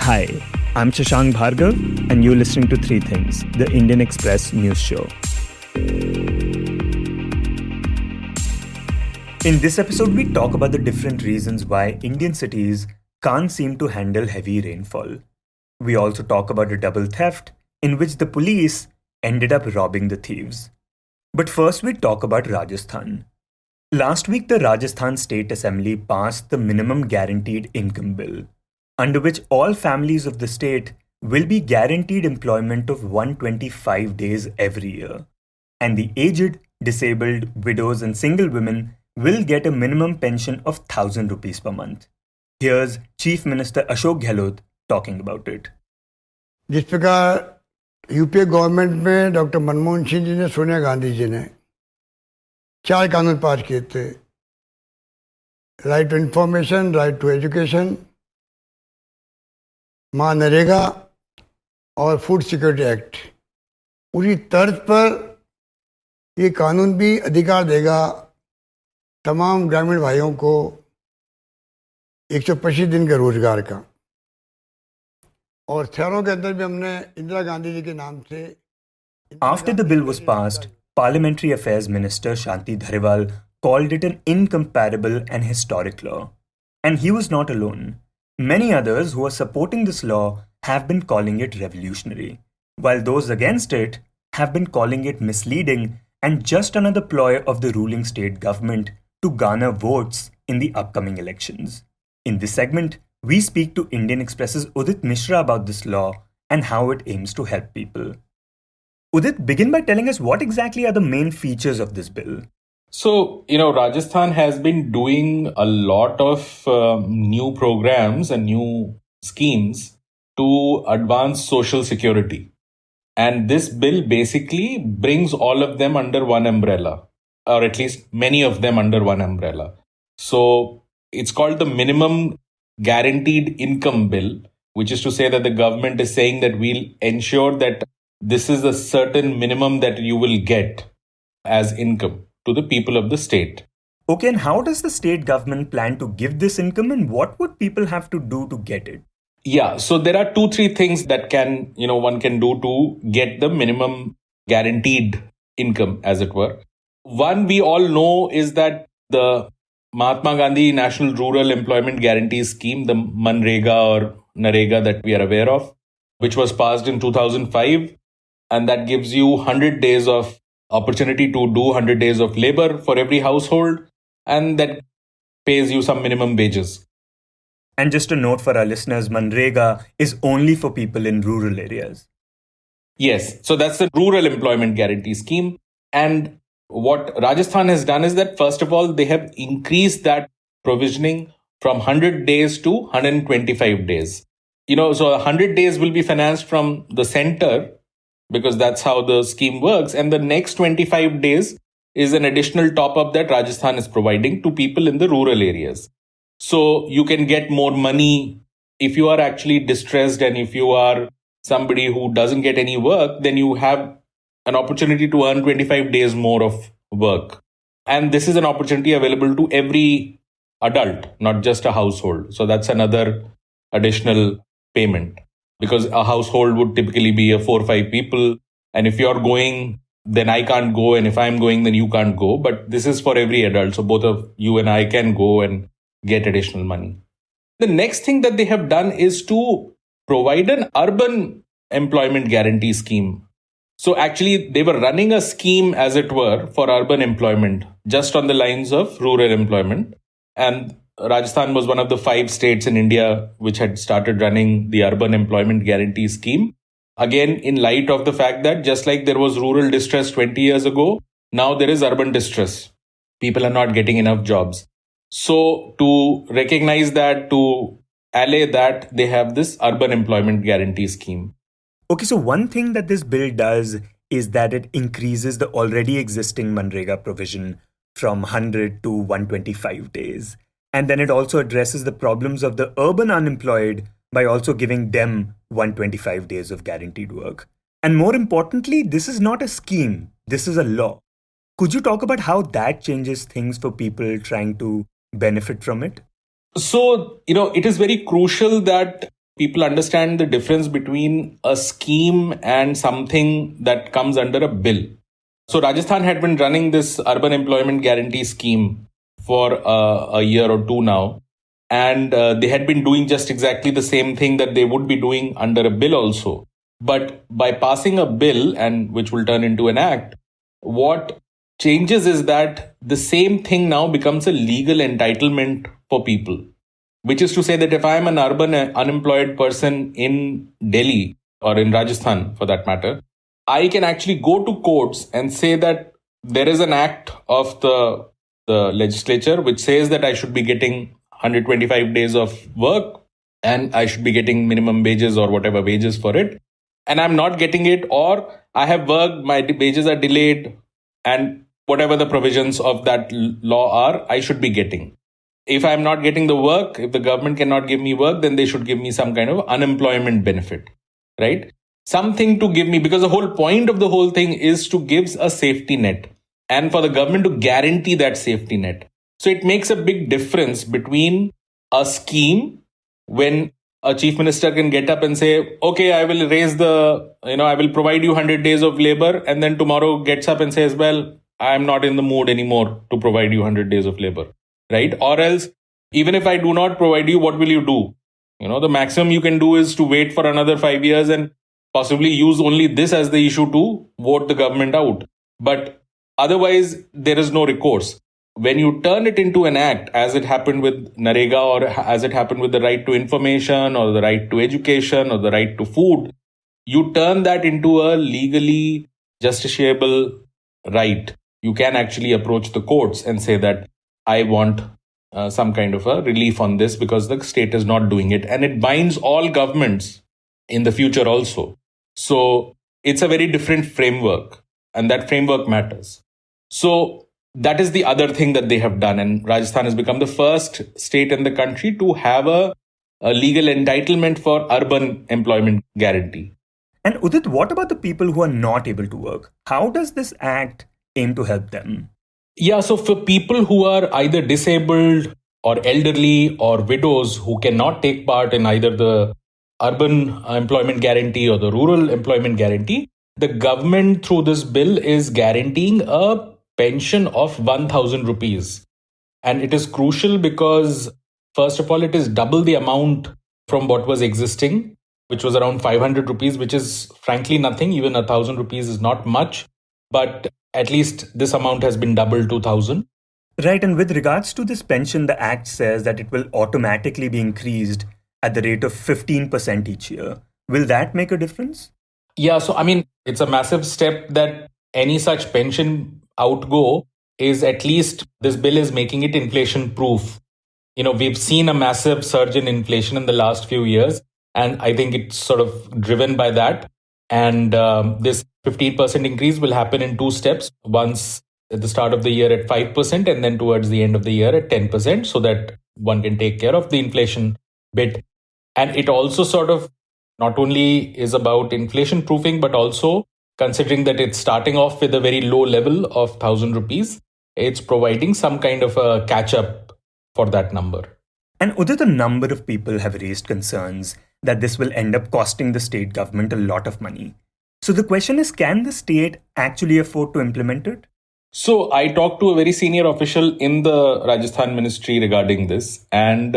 Hi, I'm Shashank Bhargava, and you're listening to Three Things, the Indian Express news show. In this episode, we talk about the different reasons why Indian cities can't seem to handle heavy rainfall. We also talk about a double theft in which the police ended up robbing the thieves. But first, we talk about Rajasthan. Last week, the Rajasthan State Assembly passed the minimum guaranteed income bill, under which all families of the state will be guaranteed employment of 125 days every year. And the aged, disabled, widows, and single women will get a minimum pension of 1,000 rupees per month. Here's Chief Minister Ashok Gehlot talking about it. जिस प्रकार UPA government में doctor Manmohan Singh ji ने, सोनिया गांधी जी ने 4 कानून pass किए थे, right to information, right to education, MNREGA और food security act, उसी तर्ज पर ये कानून भी अधिकार देगा तमाम ग्रामीण भाइयों को 125 दिन के रोजगार का। और शहरों के अंदर भी हमने इंदिरा गांधी जी के नाम से। After the bill was passed, Parliamentary Affairs Minister Shanti Dhariwal called it an incomparable and historic law. And he was not alone. Many others who are supporting this law have been calling it revolutionary, while those against it have been calling it misleading and just another ploy of the ruling state government to garner votes in the upcoming elections. In this segment, we speak to Indian Express's Udit Misra about this law and how it aims to help people. Udit, begin by telling us what exactly are the main features of this bill. So, Rajasthan has been doing a lot of new programs and new schemes to advance social security. And this bill basically brings all of them under one umbrella, or at least many of them under one umbrella. So, it's called the Minimum Guaranteed Income Bill, which is to say that the government is saying that we'll ensure that this is a certain minimum that you will get as income to the people of the state. Okay, and how does the state government plan to give this income, and what would people have to do to get it? Yeah, so there are 2-3 things that one can do to get the minimum guaranteed income, as it were. One we all know is that the Mahatma Gandhi National Rural Employment Guarantee Scheme, the Manrega or Narega that we are aware of, which was passed in 2005, and that gives you 100 days of opportunity to do 100 days of labor for every household, and that pays you some minimum wages. And just a note for our listeners, Manrega is only for people in rural areas. Yes, so that's the Rural Employment Guarantee Scheme. And what Rajasthan has done is that, first of all, they have increased that provisioning from 100 days to 125 days. So 100 days will be financed from the center, because that's how the scheme works. And the next 25 days is an additional top-up that Rajasthan is providing to people in the rural areas. So you can get more money if you are actually distressed, and if you are somebody who doesn't get any work, then you have an opportunity to earn 25 days more of work. And this is an opportunity available to every adult, not just a household. So that's another additional payment, because a household would typically be 4 or 5 people. And if you're going, then I can't go. And if I'm going, then you can't go. But this is for every adult. So both of you and I can go and get additional money. The next thing that they have done is to provide an urban employment guarantee scheme. So actually, they were running a scheme, as it were, for urban employment, just on the lines of rural employment. And Rajasthan was one of the 5 states in India which had started running the urban employment guarantee scheme. Again, in light of the fact that just like there was rural distress 20 years ago, now there is urban distress. People are not getting enough jobs. So to recognize that, to allay that, they have this urban employment guarantee scheme. Okay, so one thing that this bill does is that it increases the already existing Manrega provision from 100 to 125 days. And then it also addresses the problems of the urban unemployed by also giving them 125 days of guaranteed work. And more importantly, this is not a scheme, this is a law. Could you talk about how that changes things for people trying to benefit from it? So, it is very crucial that people understand the difference between a scheme and something that comes under a bill. So Rajasthan had been running this urban employment guarantee scheme for a year or two now. And they had been doing just exactly the same thing that they would be doing under a bill also. But by passing a bill, and which will turn into an act, what changes is that the same thing now becomes a legal entitlement for people. Which is to say that if I am an urban unemployed person in Delhi or in Rajasthan for that matter, I can actually go to courts and say that there is an act of the legislature which says that I should be getting 125 days of work and I should be getting minimum wages or whatever wages for it. And I'm not getting it, or I have worked, my wages are delayed, and whatever the provisions of that law are, I should be getting. If I'm not getting the work, if the government cannot give me work, then they should give me some kind of unemployment benefit, right? Something to give me, because the whole point of the whole thing is to give a safety net and for the government to guarantee that safety net. So it makes a big difference between a scheme when a chief minister can get up and say, okay, I will I will provide you 100 days of labor, and then tomorrow gets up and says, well, I'm not in the mood anymore to provide you 100 days of labor, right? Or else, even if I do not provide you, what will you do? The maximum you can do is to wait for another 5 years and possibly use only this as the issue to vote the government out. But otherwise, there is no recourse. When you turn it into an act, as it happened with Narega, or as it happened with the right to information or the right to education or the right to food, you turn that into a legally justiciable right. You can actually approach the courts and say that I want some kind of a relief on this because the state is not doing it. And it binds all governments in the future also. So it's a very different framework, and that framework matters. So that is the other thing that they have done. And Rajasthan has become the first state in the country to have a legal entitlement for urban employment guarantee. And Udit, what about the people who are not able to work? How does this act aim to help them? Yeah, so for people who are either disabled or elderly or widows who cannot take part in either the urban employment guarantee or the rural employment guarantee, the government through this bill is guaranteeing a pension of 1,000 rupees. And it is crucial because, first of all, it is double the amount from what was existing, which was around 500 rupees, which is frankly nothing. Even 1,000 rupees is not much, but at least this amount has been doubled to 1,000. Right, and with regards to this pension, the Act says that it will automatically be increased at the rate of 15% each year. Will that make a difference? Yeah, so I mean, it's a massive step that any such pension outgo is, at least this bill is making it inflation proof. We've seen a massive surge in inflation in the last few years, and I think it's sort of driven by that. And this 15% increase will happen in two steps. Once at the start of the year at 5%, and then towards the end of the year at 10%, so that one can take care of the inflation bit. And it also sort of not only is about inflation proofing, but also considering that it's starting off with a very low level of 1,000 rupees, it's providing some kind of a catch up for that number. And Udit, a number of people have raised concerns that this will end up costing the state government a lot of money. So the question is, can the state actually afford to implement it? So I talked to a very senior official in the Rajasthan ministry regarding this, and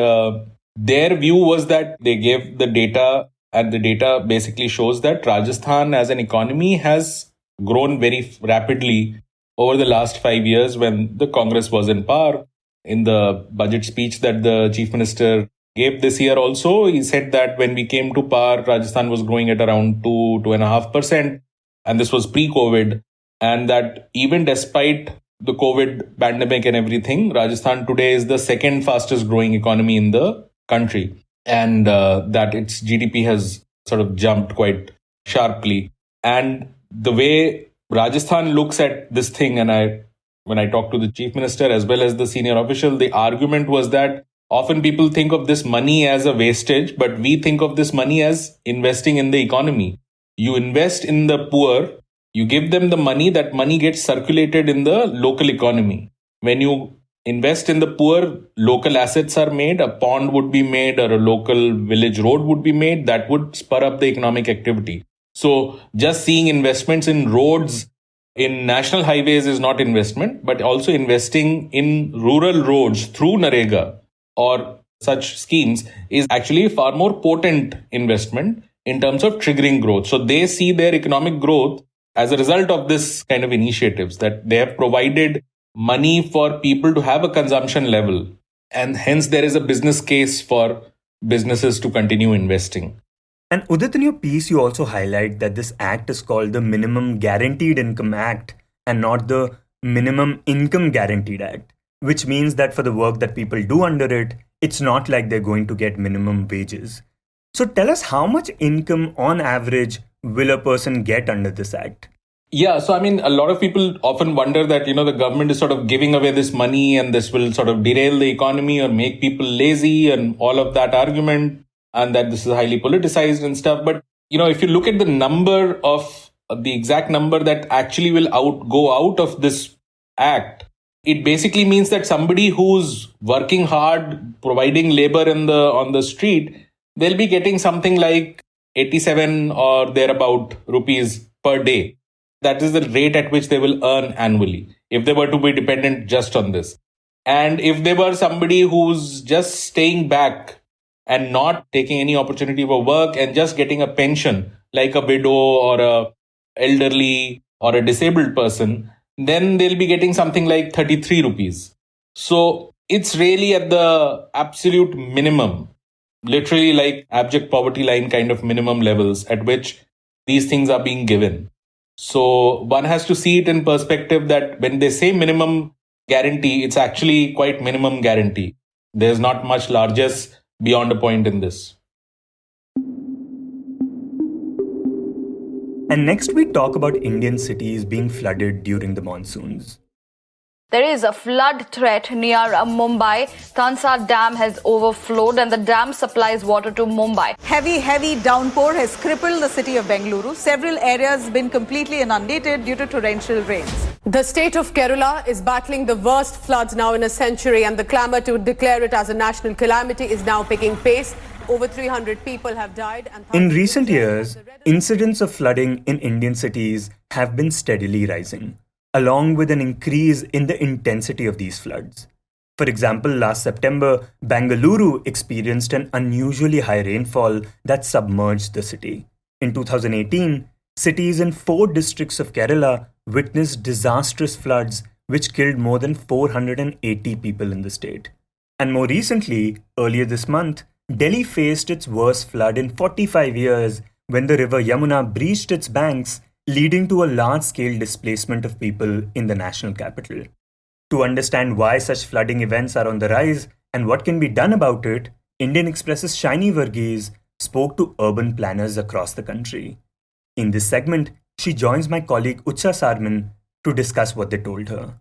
their view was that they gave the data, and the data basically shows that Rajasthan as an economy has grown very rapidly over the last 5 years when the Congress was in power. In the budget speech that the chief minister gave this year also, he said that when we came to power, Rajasthan was growing at around 2.5%, and this was pre-COVID. And that even despite the COVID pandemic and everything, Rajasthan today is the second fastest growing economy in the country. And that its GDP has sort of jumped quite sharply. And the way Rajasthan looks at this thing, and when I talked to the chief minister as well as the senior official, the argument was that often people think of this money as a wastage, but we think of this money as investing in the economy. You invest in the poor, you give them the money, that money gets circulated in the local economy. When you invest in the poor, local assets are made, a pond would be made or a local village road would be made that would spur up the economic activity. So just seeing investments in roads, in national highways is not investment, but also investing in rural roads through Narega or such schemes is actually a far more potent investment in terms of triggering growth. So they see their economic growth as a result of this kind of initiatives, that they have provided money for people to have a consumption level. And hence there is a business case for businesses to continue investing. And Udit, in your piece, you also highlight that this act is called the Minimum Guaranteed Income Act and not the Minimum Income Guaranteed Act, which means that for the work that people do under it, it's not like they're going to get minimum wages. So tell us, how much income on average will a person get under this act? Yeah, so I mean, a lot of people often wonder that, the government is sort of giving away this money and this will sort of derail the economy or make people lazy and all of that argument, and that this is highly politicized and stuff. But, if you look at the number of the exact number that actually will go out of this act, it basically means that somebody who's working hard, providing labor on the street, they'll be getting something like 87 or thereabout rupees per day. That is the rate at which they will earn annually if they were to be dependent just on this. And if they were somebody who's just staying back and not taking any opportunity for work and just getting a pension, like a widow or a elderly or a disabled person, then they'll be getting something like 33 rupees. So it's really at the absolute minimum, literally like abject poverty line kind of minimum levels at which these things are being given. So one has to see it in perspective that when they say minimum guarantee, it's actually quite minimum guarantee. There's not much largesse beyond a point in this. And next we talk about Indian cities being flooded during the monsoons. There is a flood threat near Mumbai. Tansa Dam has overflowed and the dam supplies water to Mumbai. Heavy downpour has crippled the city of Bengaluru. Several areas have been completely inundated due to torrential rains. The state of Kerala is battling the worst floods now in a century, and the clamour to declare it as a national calamity is now picking pace. Over 300 people have died. And in recent years, incidents of flooding in Indian cities have been steadily rising, along with an increase in the intensity of these floods. For example, last September, Bengaluru experienced an unusually high rainfall that submerged the city. In 2018, cities in 4 districts of Kerala witnessed disastrous floods which killed more than 480 people in the state. And more recently, earlier this month, Delhi faced its worst flood in 45 years when the river Yamuna breached its banks, leading to a large-scale displacement of people in the national capital. To understand why such flooding events are on the rise and what can be done about it, Indian Express's Shivy Varghese spoke to urban planners across the country. In this segment, she joins my colleague Utsa Sarmin to discuss what they told her.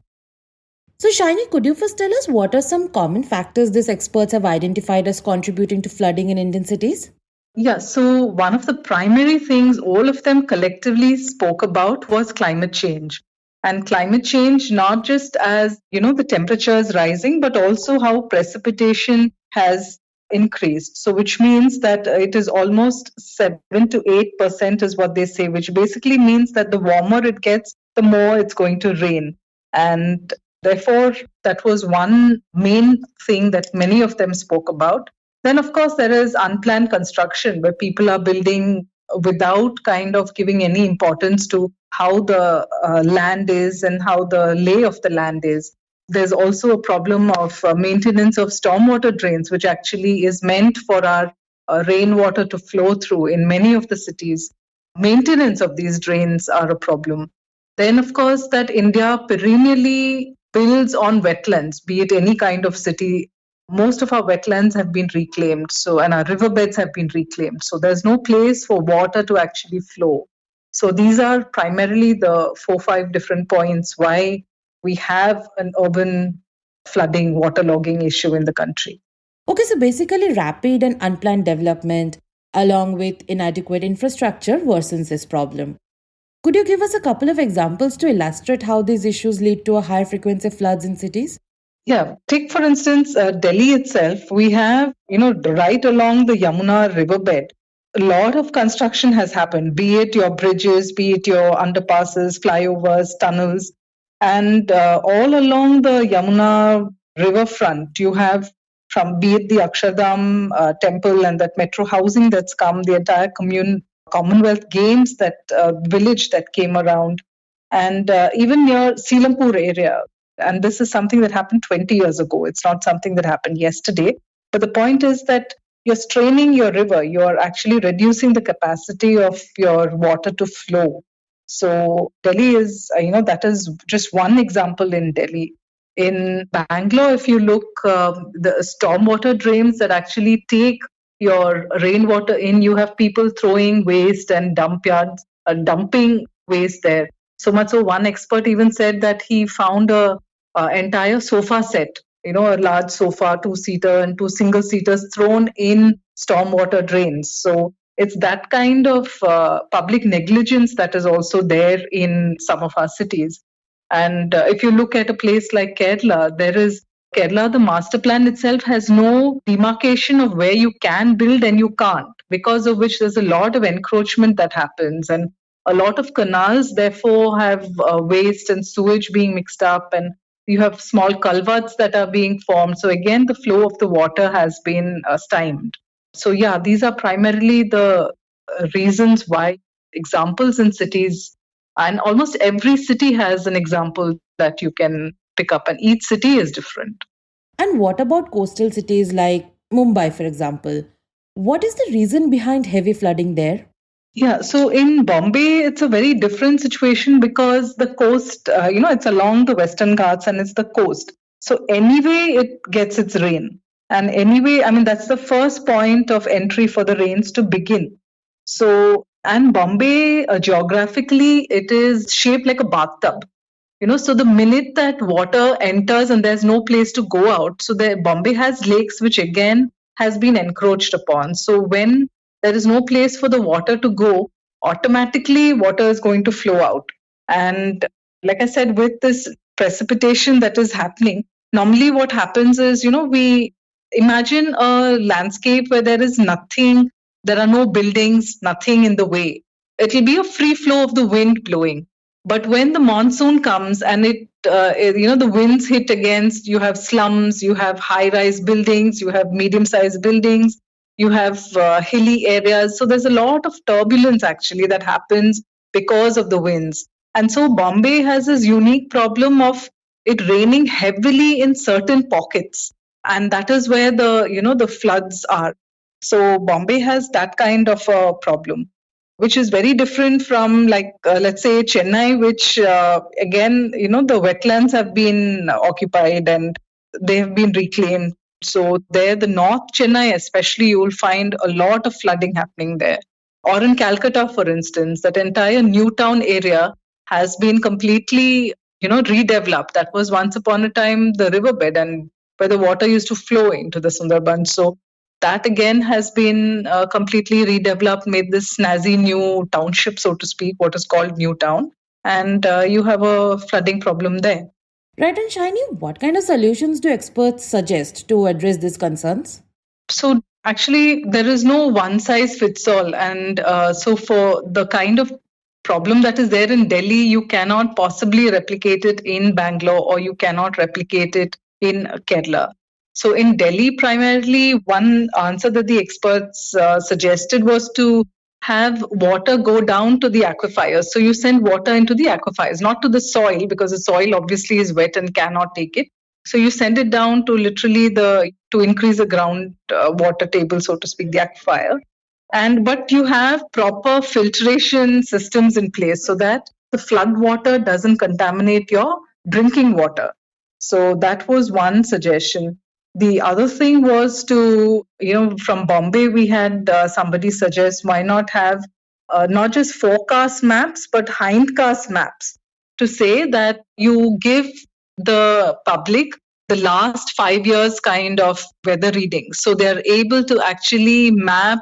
So Shiny, could you first tell us what are some common factors these experts have identified as contributing to flooding in Indian cities? Yeah, so one of the primary things all of them collectively spoke about was climate change. And climate change, not just as, the temperature is rising, but also how precipitation has increased. So which means that it is almost 7 to 8% is what they say, which basically means that the warmer it gets, the more it's going to rain. And therefore, that was one main thing that many of them spoke about. Then, of course, there is unplanned construction where people are building without kind of giving any importance to how the land is and how the lay of the land is. There's also a problem of maintenance of stormwater drains, which actually is meant for our rainwater to flow through in many of the cities. Maintenance of these drains are a problem. Then, of course, that India perennially builds on wetlands, be it any kind of city. Most of our wetlands have been reclaimed, and our riverbeds have been reclaimed. So there's no place for water to actually flow. So these are primarily the 4-5 different points why we have an urban flooding, waterlogging issue in the country. Okay, so basically rapid and unplanned development along with inadequate infrastructure worsens this problem. Could you give us a couple of examples to illustrate how these issues lead to a higher frequency of floods in cities? Yeah, take for instance Delhi itself. We have, right along the Yamuna riverbed, a lot of construction has happened, be it your bridges, be it your underpasses, flyovers, tunnels. And all along the Yamuna riverfront, you have, from be it the Akshardham temple and that metro housing that's come, the entire Commonwealth Games, that village that came around, and even near Selampur area. And this is something that happened 20 years ago. It's not something that happened yesterday. But the point is that you're straining your river, you're actually reducing the capacity of your water to flow. So Delhi is, that is just one example in Delhi. In Bangalore, if you look, the stormwater drains that actually take your rainwater in, you have people throwing waste and dump yards, dumping waste there. So much so, one expert even said that he found a entire sofa set, a large sofa, two-seater and two single-seaters thrown in stormwater drains. So it's that kind of public negligence that is also there in some of our cities. And if you look at a place like Kerala, the master plan itself has no demarcation of where you can build and you can't, because of which there's a lot of encroachment that happens. And a lot of canals, therefore, have waste and sewage being mixed up, and you have small culverts that are being formed. So, again, the flow of the water has been stymied. So, yeah, these are primarily the reasons why, examples in cities, and almost every city has an example that you can pick up, and each city is different. And what about coastal cities like Mumbai, for example? What is the reason behind heavy flooding there? Yeah, so in Bombay, it's a very different situation because the coast, it's along the Western Ghats and it's the coast. So anyway, it gets its rain. And anyway, I mean, that's the first point of entry for the rains to begin. So, and Bombay, geographically, it is shaped like a bathtub. So the minute that water enters and there's no place to go out, so the Bombay has lakes, which again has been encroached upon. So when there is no place for the water to go, automatically water is going to flow out. And like I said, with this precipitation that is happening, normally what happens is, we imagine a landscape where there is nothing, there are no buildings, nothing in the way. It'll be a free flow of the wind blowing. But when the monsoon comes and the winds hit against, you have slums, you have high-rise buildings, you have medium-sized buildings, you have hilly areas. So there's a lot of turbulence actually that happens because of the winds. And so Bombay has this unique problem of it raining heavily in certain pockets. And that is where the floods are. So Bombay has that kind of a problem, which is very different from, like, let's say Chennai, which again, the wetlands have been occupied and they have been reclaimed. So there, the North Chennai especially, you will find a lot of flooding happening there. Or in Calcutta, for instance, that entire Newtown area has been completely, redeveloped. That was once upon a time the riverbed and where the water used to flow into the Sundarbans. So that again has been completely redeveloped, made this snazzy new township, so to speak, what is called Newtown. And you have a flooding problem there. Right, and Shiny, what kind of solutions do experts suggest to address these concerns? So actually, there is no one size fits all. And so for the kind of problem that is there in Delhi, you cannot possibly replicate it in Bangalore or you cannot replicate it in Kerala. So in Delhi, primarily, one answer that the experts suggested was to have water go down to the aquifers. So you send water into the aquifers, not to the soil, because the soil obviously is wet and cannot take it. So you send it down to literally to increase the ground water table, so to speak, the aquifer. But you have proper filtration systems in place so that the flood water doesn't contaminate your drinking water. So that was one suggestion. The other thing was to, from Bombay, we had somebody suggest why not have not just forecast maps, but hindcast maps, to say that you give the public the last 5 years kind of weather readings. So they're able to actually map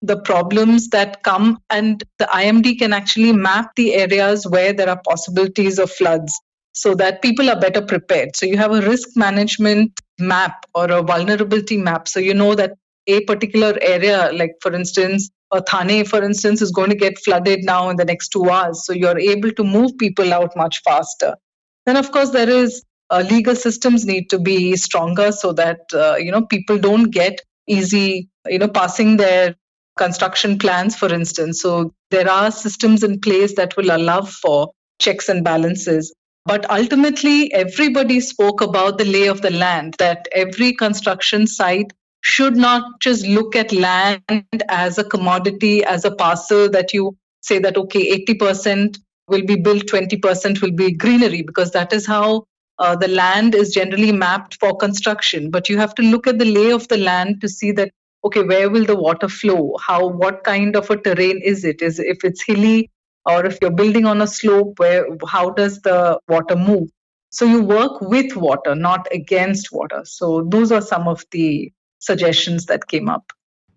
the problems that come, and the IMD can actually map the areas where there are possibilities of floods. so that people are better prepared. So you have a risk management map or a vulnerability map. So you know that a particular area, like for instance, Thane, for instance, is going to get flooded now in the next 2 hours. So you're able to move people out much faster. Then, of course, there is legal systems need to be stronger so that people don't get easy passing their construction plans, for instance. So there are systems in place that will allow for checks and balances. But ultimately, everybody spoke about the lay of the land, that every construction site should not just look at land as a commodity, as a parcel that you say that, okay, 80% will be built, 20% will be greenery, because that is how the land is generally mapped for construction. But you have to look at the lay of the land to see that, okay, where will the water flow? What kind of a terrain is it? If it's hilly, or if you're building on a slope, how does the water move? So you work with water, not against water. So those are some of the suggestions that came up.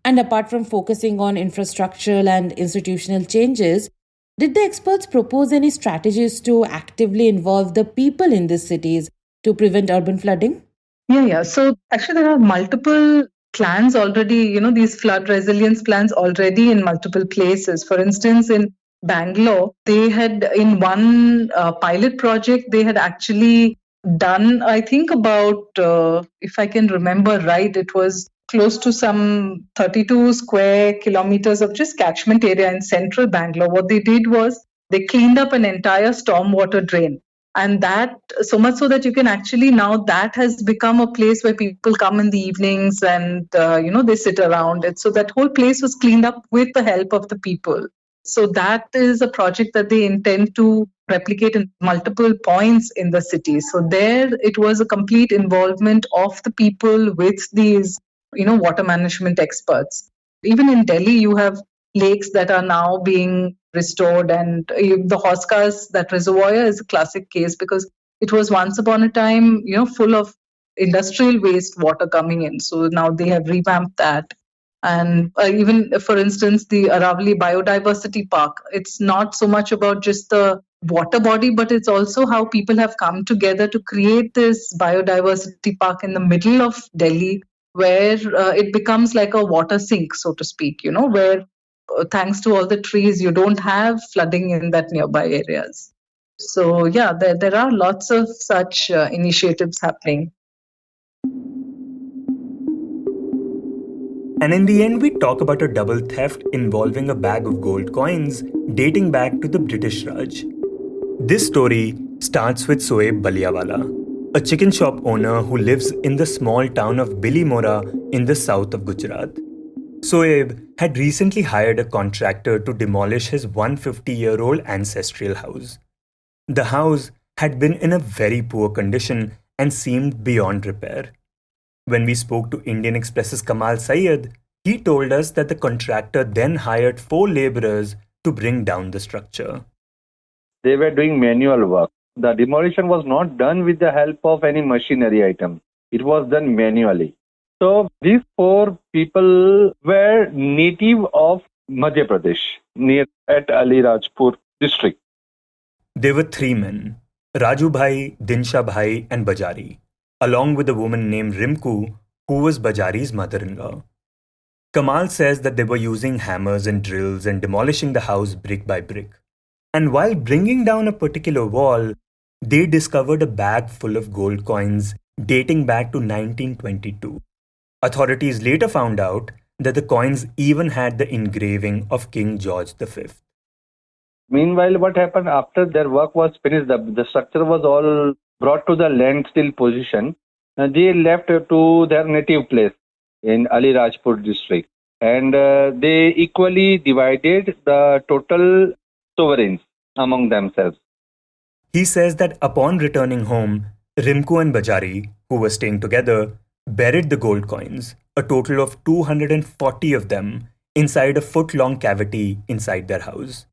And apart from focusing on infrastructural and institutional changes, did the experts propose any strategies to actively involve the people in these cities to prevent urban flooding? Yeah. So actually, there are multiple plans already, these flood resilience plans already in multiple places. For instance, in Bangalore, they had in one pilot project, they had actually done, I think, about, if I can remember right, it was close to some 32 square kilometers of just catchment area in central Bangalore. What they did was they cleaned up an entire stormwater drain. And that, so much so that you can actually, now that has become a place where people come in the evenings and, they sit around it. So that whole place was cleaned up with the help of the people. So that is a project that they intend to replicate in multiple points in the city. So there it was a complete involvement of the people with these, water management experts. Even in Delhi, you have lakes that are now being restored, and the Hoskas, that reservoir is a classic case because it was once upon a time, full of industrial waste water coming in. So now they have revamped that. And even, for instance, the Aravali Biodiversity Park, it's not so much about just the water body, but it's also how people have come together to create this biodiversity park in the middle of Delhi, where it becomes like a water sink, so to speak, where thanks to all the trees, you don't have flooding in that nearby areas. So yeah, there are lots of such initiatives happening. And in the end, we talk about a double theft involving a bag of gold coins dating back to the British Raj. This story starts with Soeb Baliawala, a chicken shop owner who lives in the small town of Bilimora in the south of Gujarat. Soeb had recently hired a contractor to demolish his 150-year-old ancestral house. The house had been in a very poor condition and seemed beyond repair. When we spoke to Indian Express's Kamal Saiyed, he told us that the contractor then hired 4 laborers to bring down the structure. They were doing manual work. The demolition was not done with the help of any machinery item. It was done manually. So these 4 people were native of Madhya Pradesh, near at Alirajpur district. There were 3 men, Raju Bhai, Dinsha Bhai and Bajari, along with a woman named Rimku, who was Bajari's mother-in-law. Kamal says that they were using hammers and drills and demolishing the house brick by brick. And while bringing down a particular wall, they discovered a bag full of gold coins dating back to 1922. Authorities later found out that the coins even had the engraving of King George V. Meanwhile, what happened after their work was finished, the structure was all brought to the land still position. And they left to their native place in Alirajpur district. And they equally divided the total sovereigns among themselves. He says that upon returning home, Rimku and Bajari, who were staying together, buried the gold coins, a total of 240 of them, inside a foot-long cavity inside their house.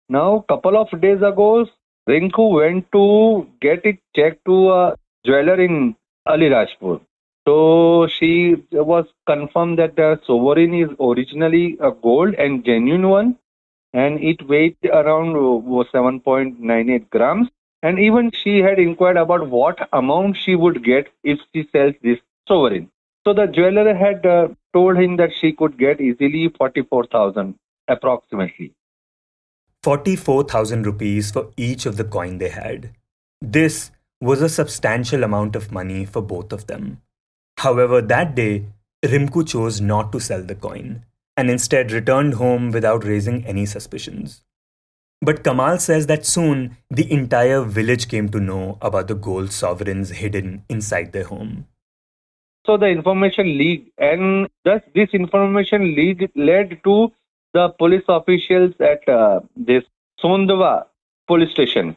Now, couple of days ago, Rinku went to get it checked to a jeweler in Alirajpur. So she was confirmed that the sovereign is originally a gold and genuine one, and it weighed around 7.98 grams, And even she had inquired about what amount she would get if she sells this sovereign. So the jeweler had told him that she could get easily 44,000 approximately. 44,000 rupees for each of the coin they had. This was a substantial amount of money for both of them. However, that day, Rimku chose not to sell the coin and instead returned home without raising any suspicions. But Kamal says that soon the entire village came to know about the gold sovereigns hidden inside their home. So the information leaked, and thus this information led to the police officials at this Sondwa police station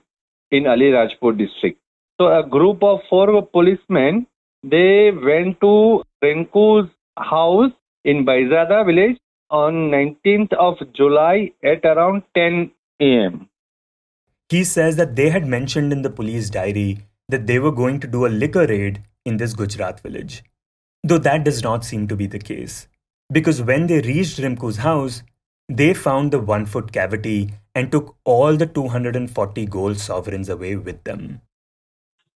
in Ali Rajpur district. So a group of 4 policemen, they went to Rinku's house in Baizada village on 19th of July at around 10 a.m. He says that they had mentioned in the police diary that they were going to do a liquor raid in this Gujarat village. Though that does not seem to be the case, because when they reached Rimku's house, they found the 1-foot cavity and took all the 240 gold sovereigns away with them.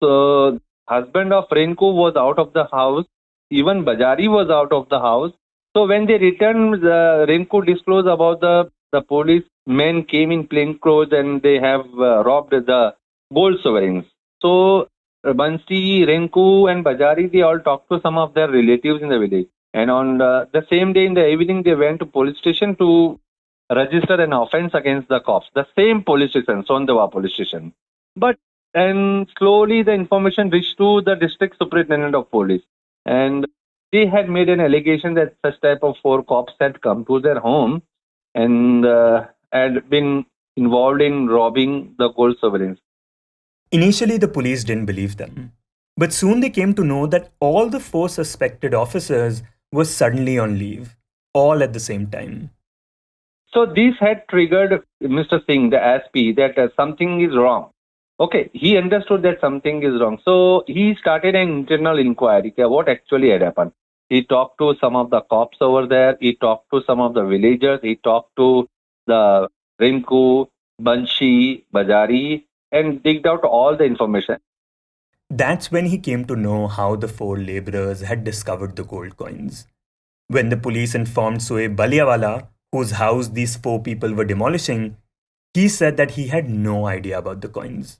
So husband of Rinku was out of the house, even Bajari was out of the house. So when they returned, Rinku disclosed about the police men came in plain clothes and they have robbed the gold sovereigns. So Bansi, Rinku and Bajari, they all talked to some of their relatives in the village. And on the same day in the evening, they went to police station to register an offense against the cops. The same police station, Sondwa police station. And slowly the information reached to the district superintendent of police. And they had made an allegation that such type of 4 cops had come to their home and had been involved in robbing the gold sovereigns. Initially, the police didn't believe them. But soon they came to know that all the 4 suspected officers were suddenly on leave, all at the same time. So this had triggered Mr. Singh, the SP, that something is wrong. Okay, he understood that something is wrong. So he started an internal inquiry. What actually had happened? He talked to some of the cops over there. He talked to some of the villagers. He talked to the Rinku, Banshi, Bajari, and digged out all the information. That's when he came to know how the 4 laborers had discovered the gold coins. When the police informed Soeb Baliawala, whose house these 4 people were demolishing, he said that he had no idea about the coins.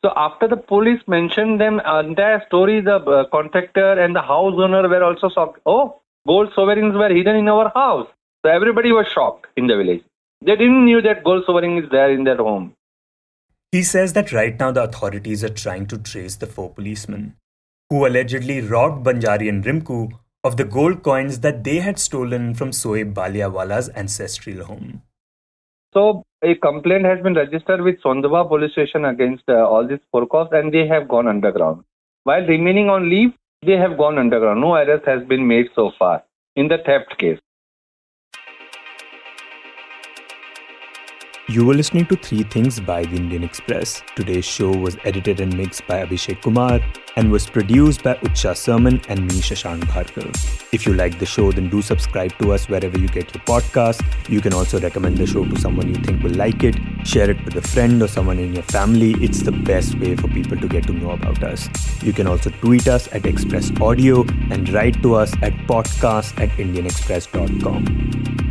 So after the police mentioned them, entire story, the contractor and the house owner were also shocked. Oh, gold sovereigns were hidden in our house. So everybody was shocked in the village. They didn't knew that gold sovereign is there in their home. He says that right now the authorities are trying to trace the 4 policemen who allegedly robbed Banjari and Rimku of the gold coins that they had stolen from Soeb Baliawala's ancestral home. So a complaint has been registered with Sondwa police station against all these 4 cops, and they have gone underground. While remaining on leave, they have gone underground. No arrest has been made so far in the theft case. You were listening to 3 Things by the Indian Express. Today's show was edited and mixed by Abhishek Kumar and was produced by Utsa, Sarmin and me, Shashank Bhargava. If you like the show, then do subscribe to us wherever you get your podcasts. You can also recommend the show to someone you think will like it. Share it with a friend or someone in your family. It's the best way for people to get to know about us. You can also tweet us at Express Audio and write to us at podcast@indianexpress.com.